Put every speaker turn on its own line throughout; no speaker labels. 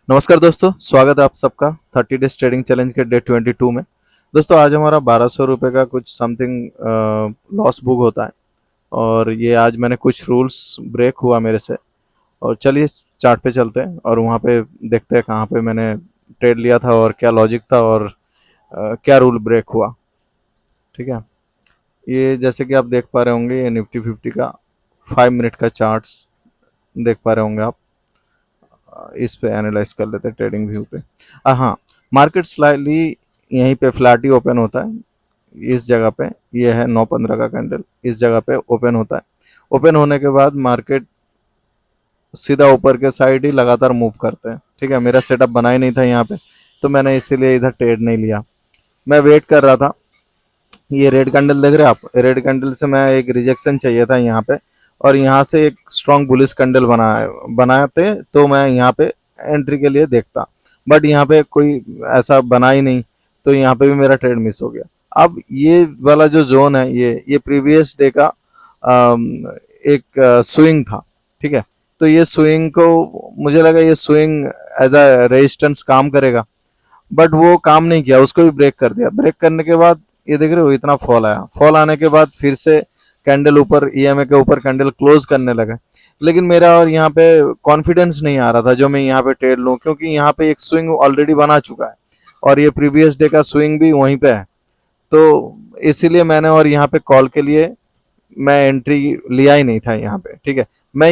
नमस्कार दोस्तों, स्वागत है आप सबका 30 डेज ट्रेडिंग चैलेंज के डे 22 में। दोस्तों आज हमारा 1200 रुपये का कुछ समथिंग लॉस बुक होता है और ये आज मैंने कुछ रूल्स ब्रेक हुआ मेरे से। और चलिए चार्ट पे चलते हैं और वहाँ पे देखते हैं कहाँ पे मैंने ट्रेड लिया था और क्या लॉजिक था और क्या रूल ब्रेक हुआ। ठीक है, ये जैसे कि आप देख पा रहे होंगे, ये निफ्टी 50 का 5 मिनट का चार्ट्स देख पा रहे होंगे आप। इस पे एनालाइज कर लेते हैं ट्रेडिंग व्यू पे। हाँ, मार्केट स्लाइटली यहीं पे फ्लैट ही ओपन होता है। इस जगह पे ये है 9:15 का कैंडल, इस जगह पे ओपन होता है। ओपन होने के बाद मार्केट सीधा ऊपर के साइड ही लगातार मूव करते हैं। ठीक है, मेरा सेटअप बना ही नहीं था यहाँ पे, तो मैंने इसीलिए इधर ट्रेड नहीं लिया। मैं वेट कर रहा था। ये रेड कैंडल देख रहे हैं आप, रेड कैंडल से मैं एक रिजेक्शन चाहिए था यहाँ पे, और यहाँ से एक स्ट्रॉन्ग बुलिश कैंडल बनाते तो मैं यहाँ पे एंट्री के लिए देखता। बट यहाँ पे कोई ऐसा बना ही नहीं, तो यहाँ पे भी मेरा ट्रेड मिस हो गया। अब ये वाला जो जोन है, ये प्रीवियस डे का एक स्विंग था। ठीक है, तो ये स्विंग को मुझे लगा ये स्विंग एज अ रेजिस्टेंस काम करेगा, बट वो काम नहीं किया, उसको भी ब्रेक कर दिया। ब्रेक करने के बाद ये देख रहे हो इतना फॉल आया। फॉल आने के बाद फिर से कैंडल ऊपर, ईएमए के ऊपर कैंडल क्लोज करने लगे। लेकिन मेरा और यहाँ पे कॉन्फिडेंस नहीं आ रहा था जो मैं यहाँ पे ट्रेड लूँ, क्योंकि यहाँ पे एक स्विंग ऑलरेडी बना चुका है और ये प्रीवियस डे का स्विंग भी वहीं पे है। तो इसीलिए मैंने और यहाँ पे कॉल के लिए मैं एंट्री लिया ही नहीं था यहाँ पे। ठीक है, मैं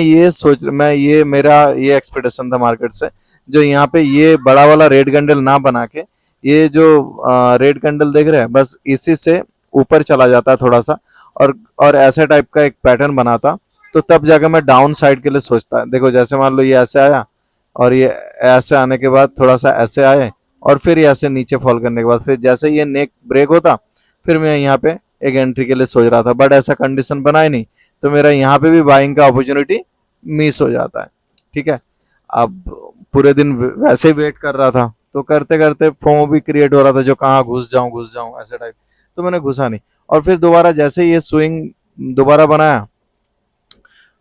ये मेरा ये एक्सपेक्टेशन था मार्केट से, जो यहाँ पे ये बड़ा वाला रेड कैंडल ना बना के ये जो रेड कैंडल देख रहे हैं, बस इसी से ऊपर चला जाता है थोड़ा सा, और ऐसे टाइप का एक पैटर्न बनाता, तो तब जाकर मैं डाउन साइड के लिए सोचता। देखो जैसे मान लो ये ऐसे आया, और ये ऐसे आने के बाद थोड़ा सा ऐसे आए, और फिर ये ऐसे नीचे फॉल करने के बाद फिर जैसे ये नेक ब्रेक होता, फिर मैं यहाँ पे एक एंट्री के लिए सोच रहा था। बट ऐसा कंडीशन बना ही नहीं, तो मेरा यहाँ पे भी बाइंग का अपॉर्चुनिटी मिस हो जाता है। ठीक है, अब पूरे दिन वैसे ही वेट कर रहा था, तो करते करते फोमो भी क्रिएट हो रहा था, जो कहाँ घुस जाऊं ऐसे टाइप। तो मैंने घुसा नहीं, और फिर दोबारा जैसे ही ये स्विंग दोबारा बनाया,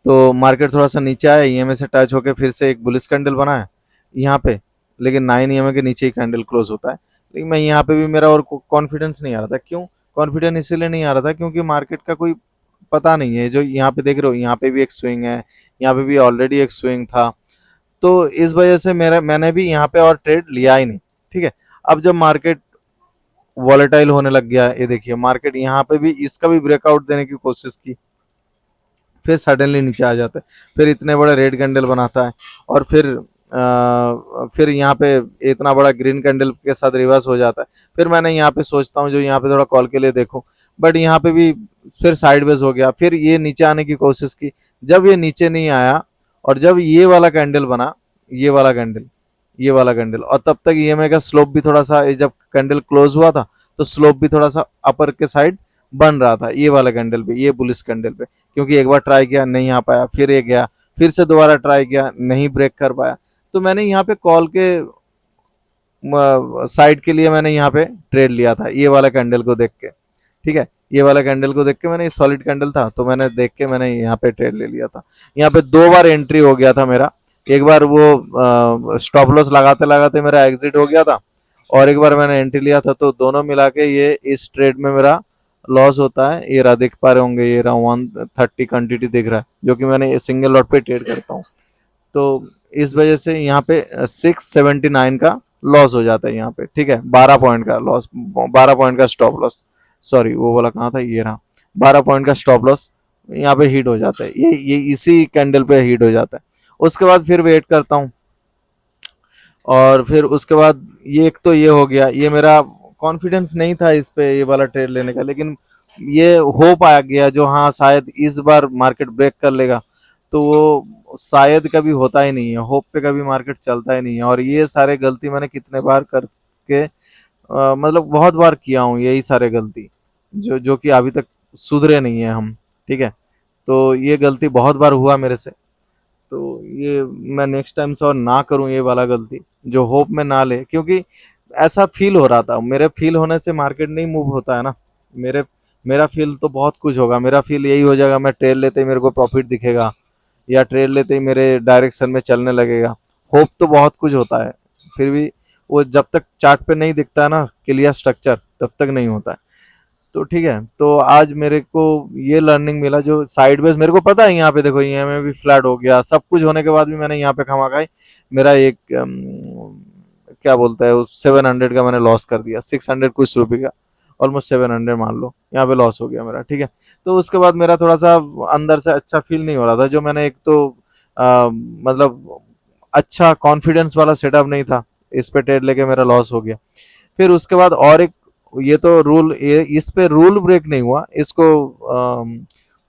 तो मार्केट थोड़ा सा नीचे आया, ईएमए से टच होकर फिर से एक बुलिश कैंडल बनाया यहाँ पे। लेकिन 9 ईएमए के नीचे ही कैंडल क्लोज होता है। लेकिन मैं यहाँ पे भी मेरा और कॉन्फिडेंस नहीं आ रहा था। क्यों कॉन्फिडेंस इसीलिए नहीं आ रहा था, क्योंकि मार्केट का कोई पता नहीं है। जो यहाँ पे देख रहे हो, यहाँ पे भी एक स्विंग है, यहाँ पे भी ऑलरेडी एक स्विंग था, तो इस वजह से मैंने भी यहाँ पे और ट्रेड लिया ही नहीं। ठीक है, अब जब मार्केट वॉलेटाइल होने लग गया, ये देखिए मार्केट यहाँ पे भी इसका भी ब्रेकआउट देने की कोशिश की, फिर सडनली नीचे आ जाता है, फिर इतने बड़े रेड कैंडल बनाता है, और फिर यहाँ पे इतना बड़ा ग्रीन कैंडल के साथ रिवर्स हो जाता है। फिर मैंने यहाँ पे सोचता हूँ जो यहाँ पे थोड़ा कॉल के लिए देखूं, बट यहाँ पे भी फिर साइडवेज हो गया। फिर ये नीचे आने की कोशिश की, जब ये नीचे नहीं आया, और जब ये वाला कैंडल बना, ये वाला कैंडल, ये वाला कैंडल, और तब तक ईएमए का स्लोप भी थोड़ा सा, जब कैंडल क्लोज हुआ था तो स्लोप भी थोड़ा सा अपर के साइड बन रहा था, ये वाला कैंडल पे, ये बुलिस कैंडल पे। क्योंकि एक बार ट्राई किया नहीं आ पाया, फिर ये गया, फिर से दोबारा ट्राई किया नहीं ब्रेक कर पाया, तो मैंने यहाँ पे कॉल के साइड के लिए मैंने यहाँ पे ट्रेड लिया था ये वाला कैंडल को देख के। ठीक है, ये वाला कैंडल को देख के मैंने, सॉलिड कैंडल था तो मैंने देख के मैंने यहाँ पे ट्रेड ले लिया था। यहाँ पे 2 बार एंट्री हो गया था मेरा। एक बार वो स्टॉप लॉस लगाते लगाते मेरा एग्जिट हो गया था, और एक बार मैंने एंट्री लिया था, तो दोनों मिला के ये इस ट्रेड में मेरा लॉस होता है। ये रहा, देख पा रहे होंगे, ये रहा 130 क्वांटिटी दिख रहा है, जो कि मैंने ये सिंगल लॉट पे ट्रेड करता हूँ। तो इस वजह से यहाँ पे 679 का लॉस हो जाता है यहाँ पे। ठीक है, 12 पॉइंट का लॉस, 12 पॉइंट का स्टॉप लॉस, सॉरी वो वाला कहाँ था, ये रहा, 12 पॉइंट का स्टॉप लॉस यहाँ पे हिट हो जाता है। ये इसी कैंडल पे हिट हो जाता है। उसके बाद फिर वेट करता हूँ, और फिर उसके बाद ये एक तो ये हो गया, ये मेरा कॉन्फिडेंस नहीं था इस पे, ये वाला ट्रेड लेने का। लेकिन ये होप आ गया जो हाँ शायद इस बार मार्केट ब्रेक कर लेगा, तो वो शायद कभी होता ही नहीं है, होप पे कभी मार्केट चलता ही नहीं है। और ये सारे गलती मैंने कितने बार करके मतलब बहुत बार किया हूँ, यही सारे गलती जो कि अभी तक सुधरे नहीं है हम। ठीक है, तो ये गलती बहुत बार हुआ मेरे से, तो ये मैं नेक्स्ट टाइम से और ना करूं ये वाला गलती, जो होप में ना ले। क्योंकि ऐसा फील हो रहा था, मेरे फील होने से मार्केट नहीं मूव होता है ना। मेरे मेरा फील तो बहुत कुछ होगा, मेरा फील यही हो जाएगा, मैं ट्रेड लेते ही मेरे को प्रॉफिट दिखेगा, या ट्रेड लेते ही मेरे डायरेक्शन में चलने लगेगा। होप तो बहुत कुछ होता है, फिर भी वो जब तक चार्ट पे नहीं दिखता है ना क्लियर स्ट्रक्चर, तब तक नहीं होता है। तो ठीक है, तो आज मेरे को ये लर्निंग मिला, जो साइडवेज मेरे को पता है यहाँ पे देखो ईएमआई भी फ्लैट हो गया, सब कुछ होने के बाद भी मैंने यहाँ पे खामा खाई मेरा एक क्या बोलता है उस 700 का मैंने लॉस कर दिया, 600 कुछ रुपए का, ऑलमोस्ट 700 मान लो यहाँ पे लॉस हो गया मेरा। ठीक है, तो उसके बाद मेरा थोड़ा सा अंदर से अच्छा फील नहीं हो रहा था, जो मैंने एक तो मतलब अच्छा कॉन्फिडेंस वाला सेटअप नहीं था, इस पे ट्रेड लेके मेरा लॉस हो गया। फिर उसके बाद और एक, ये तो रूल, ये इस पे रूल ब्रेक नहीं हुआ, इसको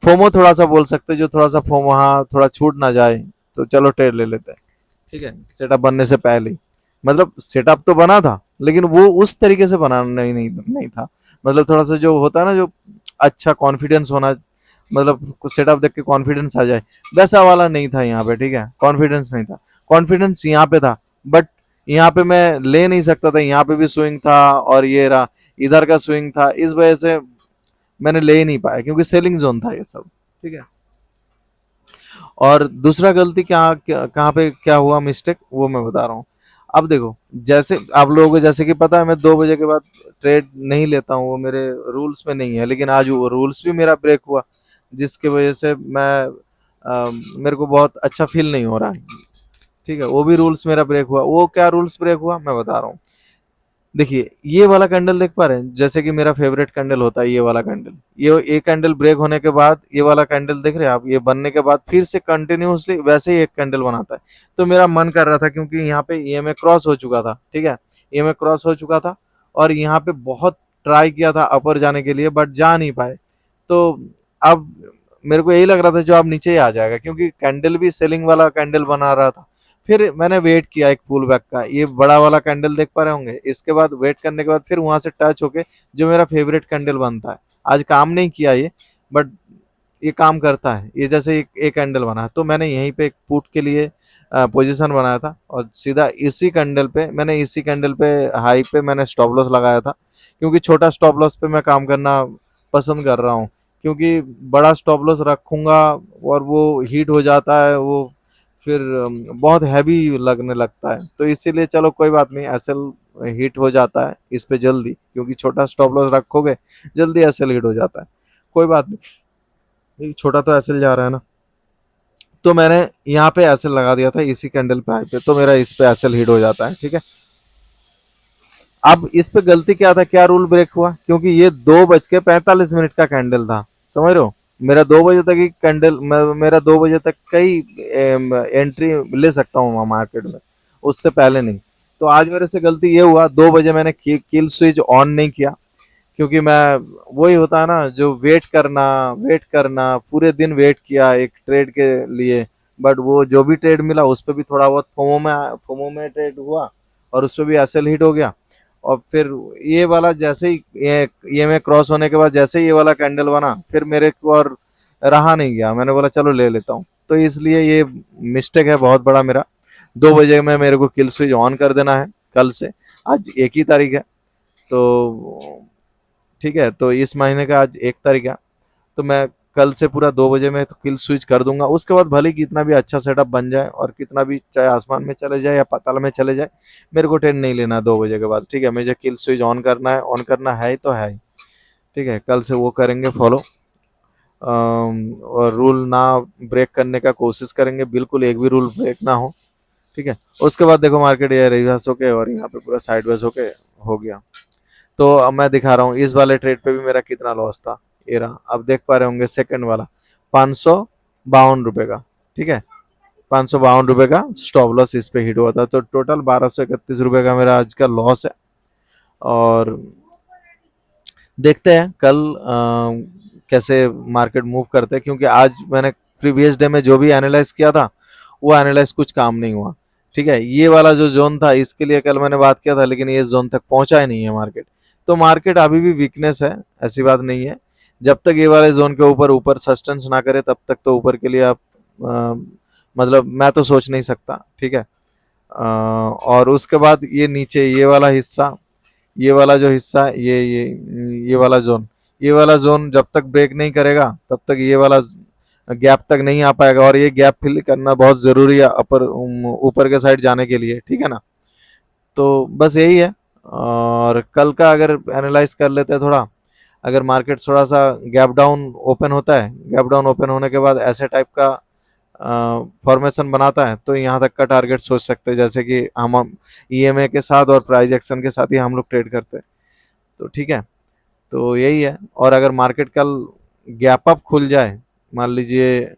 फोमो थोड़ा सा बोल सकते हैं, जो थोड़ा सा फोमो, हाँ थोड़ा छूट ना जाए तो चलो ट्रेड ले लेते हैं। ठीक है, सेटअप बनने से पहले ही, मतलब सेटअप तो बना था लेकिन वो उस तरीके से बनाना नहीं था, मतलब थोड़ा सा जो होता है ना, जो अच्छा कॉन्फिडेंस होना, मतलब सेटअप देख के कॉन्फिडेंस आ जाए, वैसा वाला नहीं था यहाँ पे। ठीक है, कॉन्फिडेंस नहीं था, कॉन्फिडेंस यहाँ पे था, बट यहाँ पे मैं ले नहीं सकता था, यहाँ पे भी स्विंग था और ये रहा इधर का स्विंग था, इस वजह से मैंने ले ही नहीं पाया, क्योंकि सेलिंग जोन था ये सब। ठीक है, और दूसरा गलती कहाँ पे क्या हुआ मिस्टेक, वो मैं बता रहा हूँ। अब देखो, जैसे आप लोगों को जैसे कि पता है मैं 2 बजे के बाद ट्रेड नहीं लेता हूँ, वो मेरे रूल्स में नहीं है, लेकिन आज वो रूल्स भी मेरा ब्रेक हुआ, जिसकी वजह से मेरे को बहुत अच्छा फील नहीं हो रहा है। ठीक है, वो भी रूल्स मेरा ब्रेक हुआ। वो क्या रूल्स ब्रेक हुआ मैं बता रहा हूँ। देखिए ये वाला कैंडल देख पा रहे हैं, जैसे कि मेरा फेवरेट कैंडल होता है ये वाला कैंडल, ये एक कैंडल ब्रेक होने के बाद ये वाला कैंडल देख रहे हैं आप, ये बनने के बाद फिर से कंटिन्यूअसली वैसे ही एक कैंडल बनाता है। तो मेरा मन कर रहा था, क्योंकि यहाँ पे ईएमए क्रॉस हो चुका था। ठीक है, ईएमए क्रॉस हो चुका था और यहाँ पे बहुत ट्राई किया था अपर जाने के लिए, बट जा नहीं पाए। तो अब मेरे को यही लग रहा था जो अब नीचे ही आ जाएगा, क्योंकि कैंडल भी सेलिंग वाला कैंडल बना रहा था। फिर मैंने वेट किया एक पुल बैक का, ये बड़ा वाला कैंडल देख पा रहे होंगे, इसके बाद वेट करने के बाद फिर वहां से टच होके जो मेरा फेवरेट कैंडल बनता है, आज काम नहीं किया ये, बट ये काम करता है, ये जैसे एक कैंडल बना, तो मैंने यहीं पे एक पुट के लिए पोजीशन बनाया था, और सीधा इसी कैंडल पे मैंने, इसी कैंडल पे हाई पे मैंने स्टॉप लॉस लगाया था, क्योंकि छोटा स्टॉप लॉस पे मैं काम करना पसंद कर रहा हूँ, क्योंकि बड़ा स्टॉप लॉस रखूंगा और वो हीट हो जाता है, वो फिर बहुत हैवी लगने लगता है, तो इसीलिए चलो कोई बात नहीं, एसएल हीट हो जाता है इस पे जल्दी, क्योंकि छोटा स्टॉप लॉस रखोगे जल्दी एसएल हीट हो जाता है। कोई बात नहीं, ये छोटा तो एसएल जा रहा है ना, तो मैंने यहाँ पे एसएल लगा दिया था इसी कैंडल पे हाई पे, तो मेरा इस पे एसएल हीट हो जाता है। ठीक है, अब इस पे गलती क्या था, क्या रूल ब्रेक हुआ, क्योंकि ये 2:45 का कैंडल था, समझ रहे हो, मेरा 2 बजे तक ही कैंडल, मेरा 2 बजे तक कई एंट्री ले सकता हूँ मार्केट में, उससे पहले नहीं। तो आज मेरे से गलती ये हुआ, 2 बजे मैंने किल स्विच ऑन नहीं किया, क्योंकि मैं, वही होता है ना जो वेट करना पूरे दिन वेट किया एक ट्रेड के लिए, बट वो जो भी ट्रेड मिला उस पर भी थोड़ा बहुत फोमो में ट्रेड हुआ, और उस पर भी एसएल हिट हो गया। और फिर ये वाला जैसे ही ये में क्रॉस होने के बाद जैसे ही ये वाला कैंडल बना, फिर मेरे को और रहा नहीं गया, मैंने बोला चलो ले लेता हूँ। तो इसलिए ये मिस्टेक है बहुत बड़ा मेरा, 2 बजे में मेरे को किल स्विच ऑन कर देना है कल से, आज 1 ही तारीख है, तो ठीक है, तो इस महीने का आज 1 तारीख है, तो मैं कल से पूरा 2 बजे में तो किल स्विच कर दूंगा। उसके बाद भले कितना भी अच्छा सेटअप बन जाए और कितना भी चाहे आसमान में चले जाए या पाताल में चले जाए, मेरे को टेंशन नहीं लेना 2 बजे के बाद। ठीक है, मुझे किल स्विच ऑन करना है ही तो है ही। ठीक है, कल से वो करेंगे फॉलो, और रूल ना ब्रेक करने का कोशिश करेंगे, बिल्कुल एक भी रूल ब्रेक ना हो। ठीक है, उसके बाद देखो मार्केट ये रिवर्स होके और यहाँ पे पूरा साइडवेज होके हो गया। तो अब मैं दिखा रहा हूँ इस वाले ट्रेड पे भी मेरा कितना लॉस था, ये रहा, अब देख पा रहे होंगे सेकंड वाला, 552 रुपए का। ठीक है, 552 रुपए का स्टॉप लॉस इस पे हिट हुआ था, तो टोटल 1231 रुपए का मेरा आज का लॉस है। और देखते हैं कल कैसे मार्केट मूव करते हैं, क्योंकि आज मैंने प्रीवियस डे में जो भी एनालाइज किया था वो एनालाइज कुछ काम नहीं हुआ। ठीक है, ये वाला जो जोन था इसके लिए कल मैंने बात किया था, लेकिन ये जोन तक पहुंचा ही नहीं है मार्केट, तो मार्केट अभी भी वीकनेस है, ऐसी बात नहीं है। जब तक ये वाले जोन के ऊपर ऊपर सस्टेंस ना करे तब तक तो ऊपर के लिए आप मतलब मैं तो सोच नहीं सकता। ठीक है, और उसके बाद ये नीचे ये वाला जो हिस्सा, ये वाला जोन जब तक ब्रेक नहीं करेगा तब तक ये वाला गैप तक नहीं आ पाएगा, और ये गैप फिल करना बहुत जरूरी है अपर ऊपर के साइड जाने के लिए। ठीक है ना, तो बस यही है। और कल का अगर एनालाइज कर लेते हैं थोड़ा, अगर मार्केट थोड़ा सा गैप डाउन ओपन होता है, गैप डाउन ओपन होने के बाद ऐसे टाइप का फॉर्मेशन बनाता है, तो यहाँ तक का टारगेट सोच सकते हैं, जैसे कि हम ईएमए के साथ और प्राइस एक्शन के साथ ही हम लोग ट्रेड करते हैं। तो ठीक है, तो यही है। और अगर मार्केट कल गैप अप खुल जाए, मान लीजिए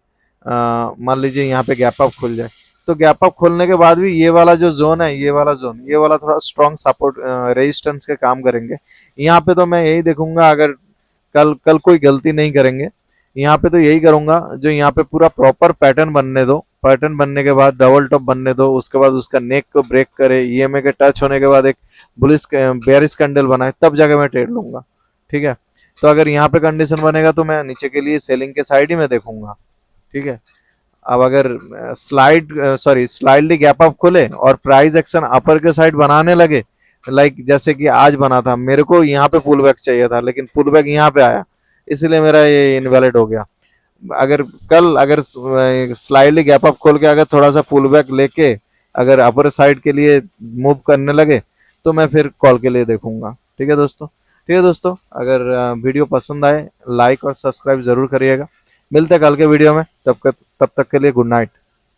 यहाँ पे गैप अप खुल जाए, तो गैप अप खोलने के बाद भी ये वाला जो जोन है, ये वाला थोड़ा स्ट्रॉन्ग सपोर्ट रेजिस्टेंस के काम करेंगे। यहाँ पे तो मैं यही देखूंगा, अगर कल कल कोई गलती नहीं करेंगे, यहाँ पे तो यही करूंगा, जो यहाँ पे पूरा प्रॉपर पैटर्न बनने दो, पैटर्न बनने के बाद डबल टॉप बनने दो, उसके बाद उसका नेक को ब्रेक करे, ईएमए के टच होने के बाद एक बुलिश बेयरिश कैंडल बनाए, तब जाके मैं ट्रेड लूंगा। ठीक है, तो अगर यहाँ पे कंडीशन बनेगा तो मैं नीचे के लिए सेलिंग के साइड ही में देखूंगा। ठीक है, अब अगर स्लाइडली गैप अप खोले और प्राइस एक्शन अपर के साइड बनाने लगे, लाइक जैसे कि आज बना था, मेरे को यहाँ पे पुल बैक चाहिए था, लेकिन पुल बैक यहाँ पे आया, इसलिए मेरा ये इनवैलिड हो गया। अगर कल अगर स्लाइडली गैप अप खोल के अगर थोड़ा सा पुल बैक लेके अगर अपर साइड के लिए मूव करने लगे, तो मैं फिर कॉल के लिए देखूंगा। ठीक है दोस्तों, ठीक है दोस्तों, अगर वीडियो पसंद आए लाइक और सब्सक्राइब जरूर करिएगा। मिलते हैं कल के वीडियो में, तब तक के लिए गुड नाइट।